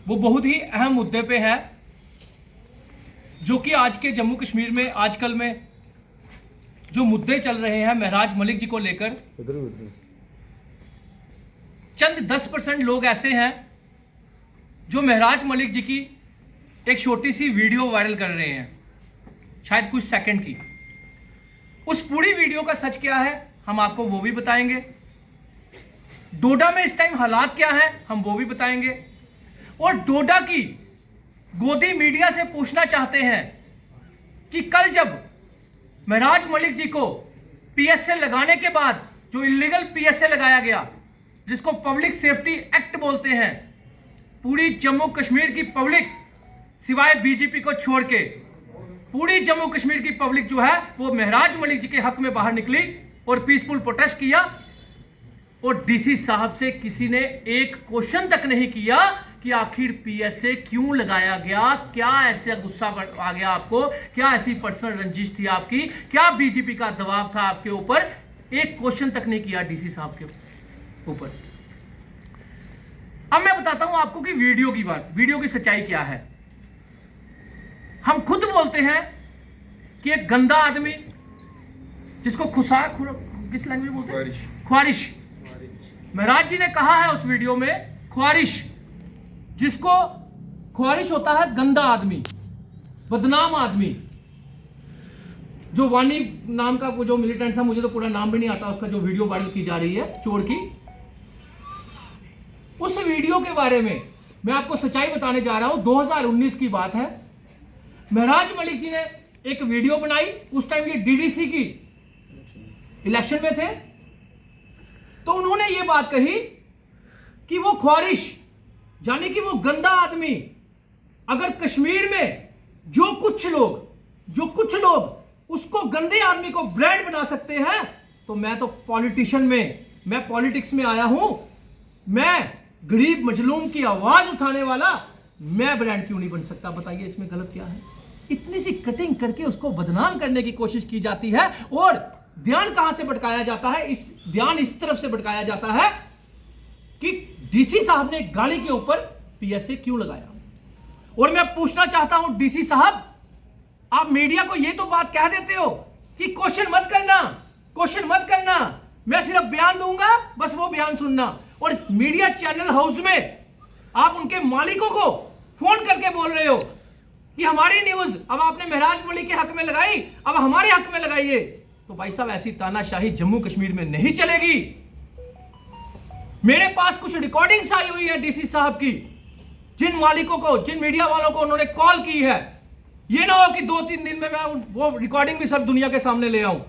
वो बहुत ही अहम मुद्दे पे है, जो कि आज के जम्मू कश्मीर में आजकल में जो मुद्दे चल रहे हैं महराज मलिक जी को लेकर। चंद 10% लोग ऐसे हैं जो महराज मलिक जी की एक छोटी सी वीडियो वायरल कर रहे हैं, शायद कुछ सेकंड की। उस पूरी वीडियो का सच क्या है हम आपको वो भी बताएंगे। डोडा में इस टाइम हालात क्या है हम वो भी बताएंगे। और डोडा की गोदी मीडिया से पूछना चाहते हैं कि कल जब महराज मलिक जी को पीएसए लगाने के बाद जो इलीगल पीएसए लगाया गया, जिसको पब्लिक सेफ्टी एक्ट बोलते हैं, पूरी जम्मू कश्मीर की पब्लिक सिवाय बीजेपी को छोड़ के पूरी जम्मू कश्मीर की पब्लिक जो है वो महराज मलिक जी के हक में बाहर निकली और पीसफुल प्रोटेस्ट किया। और डीसी साहब से किसी ने एक क्वेश्चन तक नहीं किया कि आखिर पीएसए क्यों लगाया गया, क्या ऐसा गुस्सा आ गया आपको, क्या ऐसी पर्सनल रंजिश थी आपकी, क्या बीजेपी का दबाव था आपके ऊपर। एक क्वेश्चन तक नहीं किया डीसी साहब के ऊपर। अब मैं बताता हूं आपको कि वीडियो की सच्चाई क्या है। हम खुद बोलते हैं कि एक गंदा आदमी जिसको किस लैंग्वेज बोलते हैं, ख्वारिश। महराज जी ने कहा है उस वीडियो में ख्वारिश, जिसको ख्वारिश होता है गंदा आदमी, बदनाम आदमी। जो वानी नाम का वो जो मिलिटेंट था, मुझे तो पूरा नाम भी नहीं आता उसका, जो वीडियो वायरल की जा रही है चोर की, उस वीडियो के बारे में मैं आपको सच्चाई बताने जा रहा हूं। 2019 की बात है। महराज मलिक जी ने एक वीडियो बनाई, उस टाइम ये डीडीसी की इलेक्शन में थे, तो उन्होंने ये बात कही कि वो ख्वारिश यानी कि वो गंदा आदमी, अगर कश्मीर में जो कुछ लोग उसको गंदे आदमी को ब्रांड बना सकते हैं, तो मैं तो मैं पॉलिटिक्स में आया हूं, मैं गरीब मजलूम की आवाज उठाने वाला, मैं ब्रांड क्यों नहीं बन सकता। बताइए इसमें गलत क्या है। इतनी सी कटिंग करके उसको बदनाम करने की कोशिश की जाती है और ध्यान कहां से भटकाया जाता है, ध्यान इस तरफ से भटकाया जाता है कि डीसी साहब ने गाड़ी के ऊपर पीएसए क्यों लगाया। और मैं पूछना चाहता हूं डीसी साहब, आप मीडिया को यह तो बात कह देते हो कि क्वेश्चन मत करना, मैं सिर्फ बयान दूंगा, बस वो बयान सुनना। और मीडिया चैनल हाउस में आप उनके मालिकों को फोन करके बोल रहे हो कि हमारी न्यूज अब आपने महराज मलिक के हक में लगाई, अब हमारे हक में लगाइए। तो भाई साहब ऐसी तानाशाही जम्मू कश्मीर में नहीं चलेगी। मेरे पास कुछ रिकॉर्डिंग्स आई हुई है डीसी साहब की, जिन मालिकों को, जिन मीडिया वालों को उन्होंने कॉल की है। यह ना हो कि 2-3 दिन में मैं वो रिकॉर्डिंग भी सब दुनिया के सामने ले आऊं।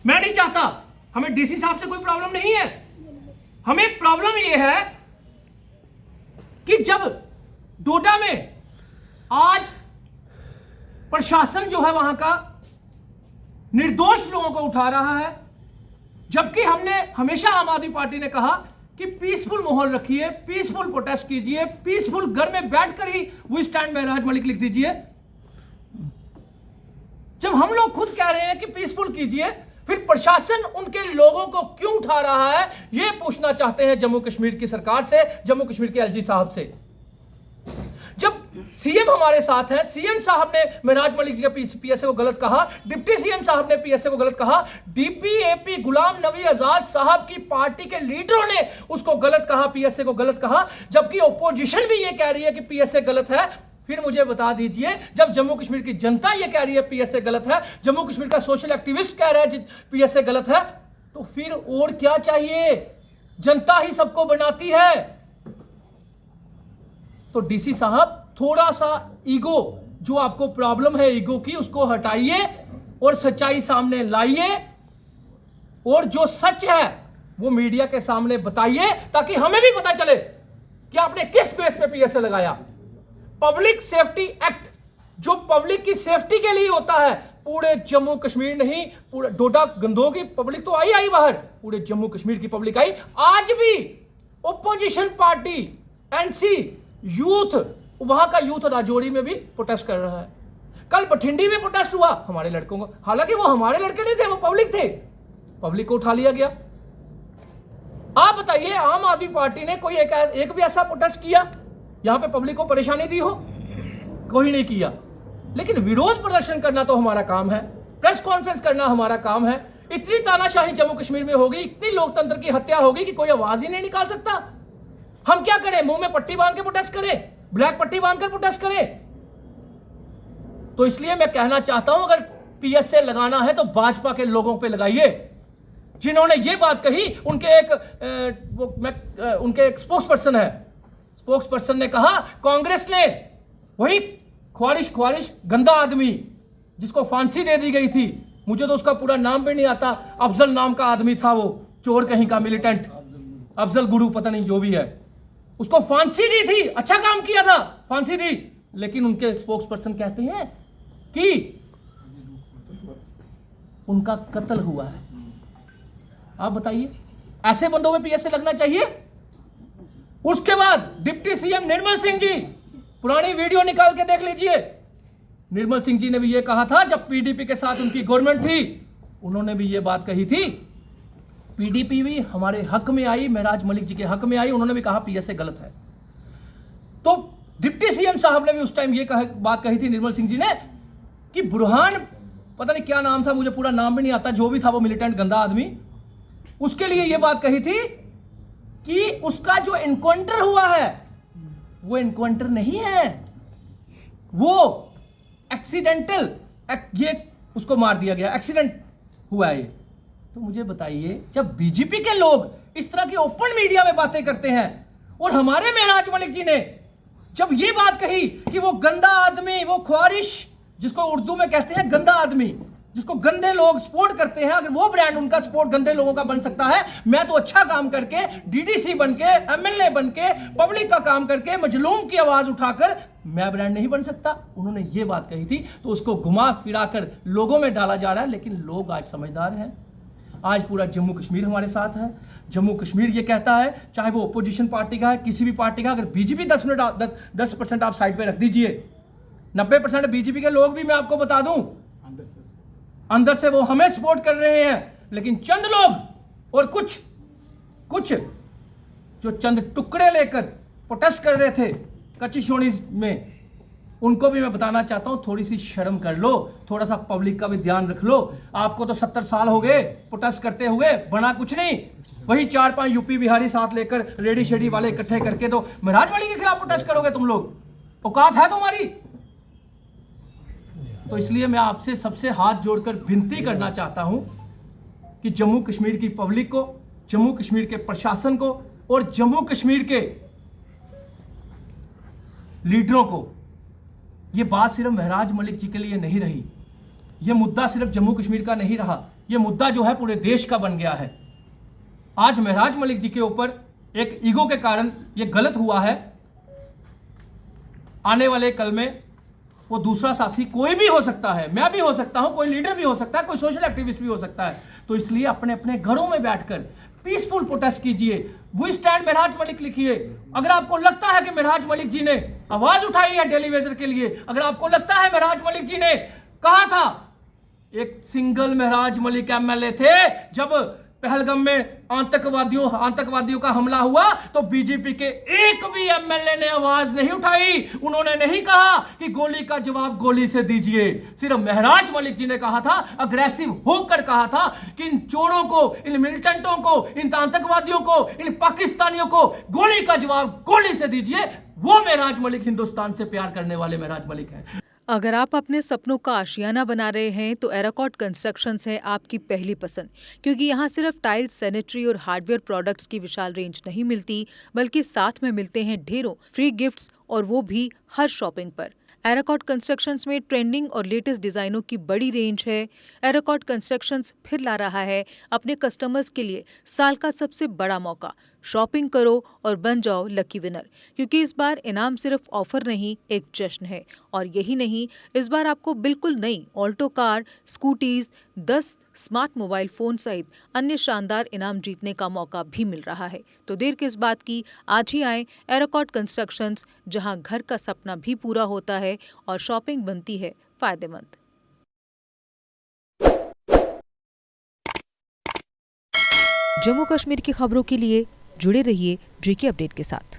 मैं नहीं चाहता, हमें डीसी साहब से कोई प्रॉब्लम नहीं है। हमें प्रॉब्लम यह है कि जब डोडा में आज प्रशासन जो है वहां का निर्दोष लोगों को उठा रहा है, जबकि हमने हमेशा आम आदमी पार्टी ने कहा कि पीसफुल माहौल रखिए, पीसफुल प्रोटेस्ट कीजिए, पीसफुल घर में बैठकर ही वो स्टैंड महराज मलिक लिख दीजिए। जब हम लोग खुद कह रहे हैं कि पीसफुल कीजिए, फिर प्रशासन उनके लोगों को क्यों उठा रहा है, यह पूछना चाहते हैं जम्मू कश्मीर की सरकार से, जम्मू कश्मीर के एलजी साहब से। जब सीएम हमारे साथ हैं, सीएम साहब ने महराज मलिक जी के पीएसए को गलत कहा, डिप्टी सीएम साहब ने पीएसए को गलत कहा, डीपीएपी गुलाम नबी आजाद साहब की पार्टी के लीडरों ने उसको गलत कहा, पीएसए को गलत कहा, जबकि ओपोजिशन भी ये कह रही है कि पीएसए गलत है। फिर मुझे बता दीजिए, जब जम्मू कश्मीर की जनता ये कह रही है पीएसए गलत है, जम्मू कश्मीर का सोशल एक्टिविस्ट कह रहा है पीएसए गलत है, तो फिर और क्या चाहिए। जनता ही सबको बनाती है। तो डीसी साहब थोड़ा सा ईगो, जो आपको प्रॉब्लम है ईगो की, उसको हटाइए और सच्चाई सामने लाइए, और जो सच है वो मीडिया के सामने बताइए, ताकि हमें भी पता चले कि आपने किस बेस पे पीएसए लगाया। पब्लिक सेफ्टी एक्ट जो पब्लिक की सेफ्टी के लिए होता है, पूरे जम्मू कश्मीर नहीं, पूरे डोडा गंदोह की पब्लिक तो आई बाहर, पूरे जम्मू कश्मीर की पब्लिक आई। आज भी ओपोजिशन पार्टी, एनसी, यूथ, वहां का यूथ राजौरी में भी प्रोटेस्ट कर रहा है। कल बठिंडी में प्रोटेस्ट हुआ हमारे लड़कों को, हालांकि वो हमारे लड़के नहीं थे, वो पब्लिक थे, पब्लिक को उठा लिया गया। आप बताइए, आम आदमी पार्टी ने कोई एक भी ऐसा प्रोटेस्ट किया यहां पे पब्लिक को परेशानी दी हो? कोई नहीं किया। लेकिन विरोध प्रदर्शन करना तो हमारा काम है, प्रेस कॉन्फ्रेंस करना हमारा काम है। इतनी तानाशाही जम्मू कश्मीर में होगी, इतनी लोकतंत्र की हत्या होगी कि कोई आवाज ही नहीं निकाल सकता। हम क्या करें? मुंह में पट्टी बांध के प्रोटेस्ट करें, ब्लैक पट्टी बांधकर प्रोटेस्ट करें? तो इसलिए मैं कहना चाहता हूं, अगर पीएसए लगाना है तो भाजपा के लोगों पे लगाइए। जिन्होंने ये बात कही उनके एक स्पोक्सपर्सन है, स्पोक्सपर्सन ने कहा कांग्रेस ने वही ख्वारिश गंदा आदमी जिसको फांसी दे दी गई थी, मुझे तो उसका पूरा नाम भी नहीं आता, अफजल नाम का आदमी था, वो चोर कहीं का मिलिटेंट, अफजल गुरु पता नहीं जो भी है, उसको फांसी दी थी। अच्छा काम किया था, फांसी दी। लेकिन उनके स्पोक्सपर्सन कहते हैं कि उनका कत्ल हुआ है। आप बताइए, ऐसे बंदों में पीएसए लगना चाहिए? उसके बाद डिप्टी सीएम निर्मल सिंह जी, पुरानी वीडियो निकाल के देख लीजिए। निर्मल सिंह जी ने भी यह कहा था जब पीडीपी के साथ उनकी गवर्नमेंट थी, उन्होंने भी यह बात कही थी, पीडीपी भी हमारे हक में आई, महराज मलिक जी के हक में आई, उन्होंने भी कहा पीएसए गलत है। तो डिप्टी सीएम साहब ने भी उस टाइम यह बात कही थी, निर्मल सिंह जी ने, कि बुरहान, पता नहीं क्या नाम था, मुझे पूरा नाम भी नहीं आता, जो भी था वो मिलिटेंट गंदा आदमी, उसके लिए यह बात कही थी कि उसका जो एनकाउंटर हुआ है वो एनकाउंटर नहीं है, वो एक्सीडेंटल, ये उसको मार दिया गया, एक्सीडेंट हुआ है ये। तो मुझे बताइए, जब बीजेपी के लोग इस तरह की ओपन मीडिया में बातें करते हैं और हमारे महराज मलिक जी ने जब ये बात कही कि वो गंदा आदमी, वो ख्वारिश, जिसको उर्दू में कहते हैं गंदा आदमी, जिसको गंदे लोग सपोर्ट करते हैं, अगर वो ब्रांड उनका सपोर्ट गंदे लोगों का बन सकता है, मैं तो अच्छा काम करके, डीडीसी बनके, एमएलए बनके, पब्लिक का काम करके, मजलूम की आवाज उठाकर मैं ब्रांड नहीं बन सकता? उन्होंने ये बात कही थी, तो उसको घुमा फिरा कर लोगों में डाला जा रहा है। लेकिन लोग आज समझदार हैं, आज पूरा जम्मू कश्मीर हमारे साथ है। जम्मू कश्मीर ये कहता है, चाहे वो ओपोजिशन पार्टी का है, किसी भी पार्टी का, अगर बीजेपी 10% आप साइड पे रख दीजिए, 90% बीजेपी के लोग भी मैं आपको बता दूं अंदर से वो हमें सपोर्ट कर रहे हैं। लेकिन चंद लोग और कुछ जो चंद टुकड़े लेकर प्रोटेस्ट कर रहे थे कच्ची शोनी में, उनको भी मैं बताना चाहता हूं, थोड़ी सी शर्म कर लो, थोड़ा सा पब्लिक का भी ध्यान रख लो। आपको तो 70 साल हो गए प्रोटेस्ट करते हुए, बना कुछ नहीं, वही 4-5 यूपी बिहारी साथ लेकर रेडी शेडी वाले इकट्ठे करके तो महराज मलिक के खिलाफ प्रोटेस्ट करोगे तुम लोग? औकात है तुम्हारी? तो इसलिए मैं आपसे सबसे हाथ जोड़कर विनती करना चाहता हूं कि जम्मू कश्मीर की पब्लिक को, जम्मू कश्मीर के प्रशासन को और जम्मू कश्मीर के लीडरों को, यह बात सिर्फ महराज मलिक जी के लिए नहीं रही, यह मुद्दा सिर्फ जम्मू कश्मीर का नहीं रहा, यह मुद्दा जो है पूरे देश का बन गया है। आज महराज मलिक जी के ऊपर एक ईगो के कारण यह गलत हुआ है, आने वाले कल में वो दूसरा साथी कोई भी हो सकता है, मैं भी हो सकता हूं, कोई लीडर भी हो सकता है, कोई सोशल एक्टिविस्ट भी हो सकता है। तो इसलिए अपने अपने घरों में बैठकर पीसफुल प्रोटेस्ट कीजिए, वी स्टैंड महराज मलिक लिखिए। अगर आपको लगता है कि महराज मलिक जी ने आवाज उठाई है डेली वेजर के लिए, अगर आपको लगता है महराज मलिक जी ने कहा था, एक सिंगल महराज मलिक एमएलए थे जब पहलगाम में आतंकवादियों का हमला हुआ, तो बीजेपी के एक भी एमएलए ने आवाज नहीं उठाई, उन्होंने नहीं कहा कि गोली का जवाब गोली से दीजिए। सिर्फ महराज मलिक जी ने कहा था, अग्रेसिव होकर कहा था कि इन चोरों को, इन मिलिटेंटों को, इन आतंकवादियों को, इन पाकिस्तानियों को गोली का जवाब गोली से दीजिए। वो महराज मलिक हिंदुस्तान से प्यार करने वाले महराज मलिक हैं। अगर आप अपने सपनों का आशियाना बना रहे हैं तो एराकॉट कंस्ट्रक्शंस है आपकी पहली पसंद, क्योंकि यहाँ सिर्फ टाइल्स, सैनिटरी और हार्डवेयर प्रोडक्ट्स की विशाल रेंज नहीं मिलती, बल्कि साथ में मिलते हैं ढेरों फ्री गिफ्ट्स, और वो भी हर शॉपिंग पर। एराकॉट कंस्ट्रक्शंस में ट्रेंडिंग और लेटेस्ट डिजाइनों की बड़ी रेंज है। एराकॉट कंस्ट्रक्शंस फिर ला रहा है अपने कस्टमर्स के लिए साल का सबसे बड़ा मौका। शॉपिंग करो और बन जाओ लकी विनर, क्योंकि इस बार इनाम सिर्फ ऑफर नहीं, एक जश्न है। और यही नहीं, इस बार आपको बिल्कुल नई Alto car, scooties, 10 smart mobile phone सहित अन्य शानदार इनाम जीतने का मौका भी मिल रहा है। तो देर किस बात की, आज ही आए एराकॉट कंस्ट्रक्शंस, जहां घर का सपना भी पूरा होता है और शॉपिंग बनती है फायदेमंद। जम्मू कश्मीर की खबरों के लिए जुड़े रहिए JK अपडेट के साथ।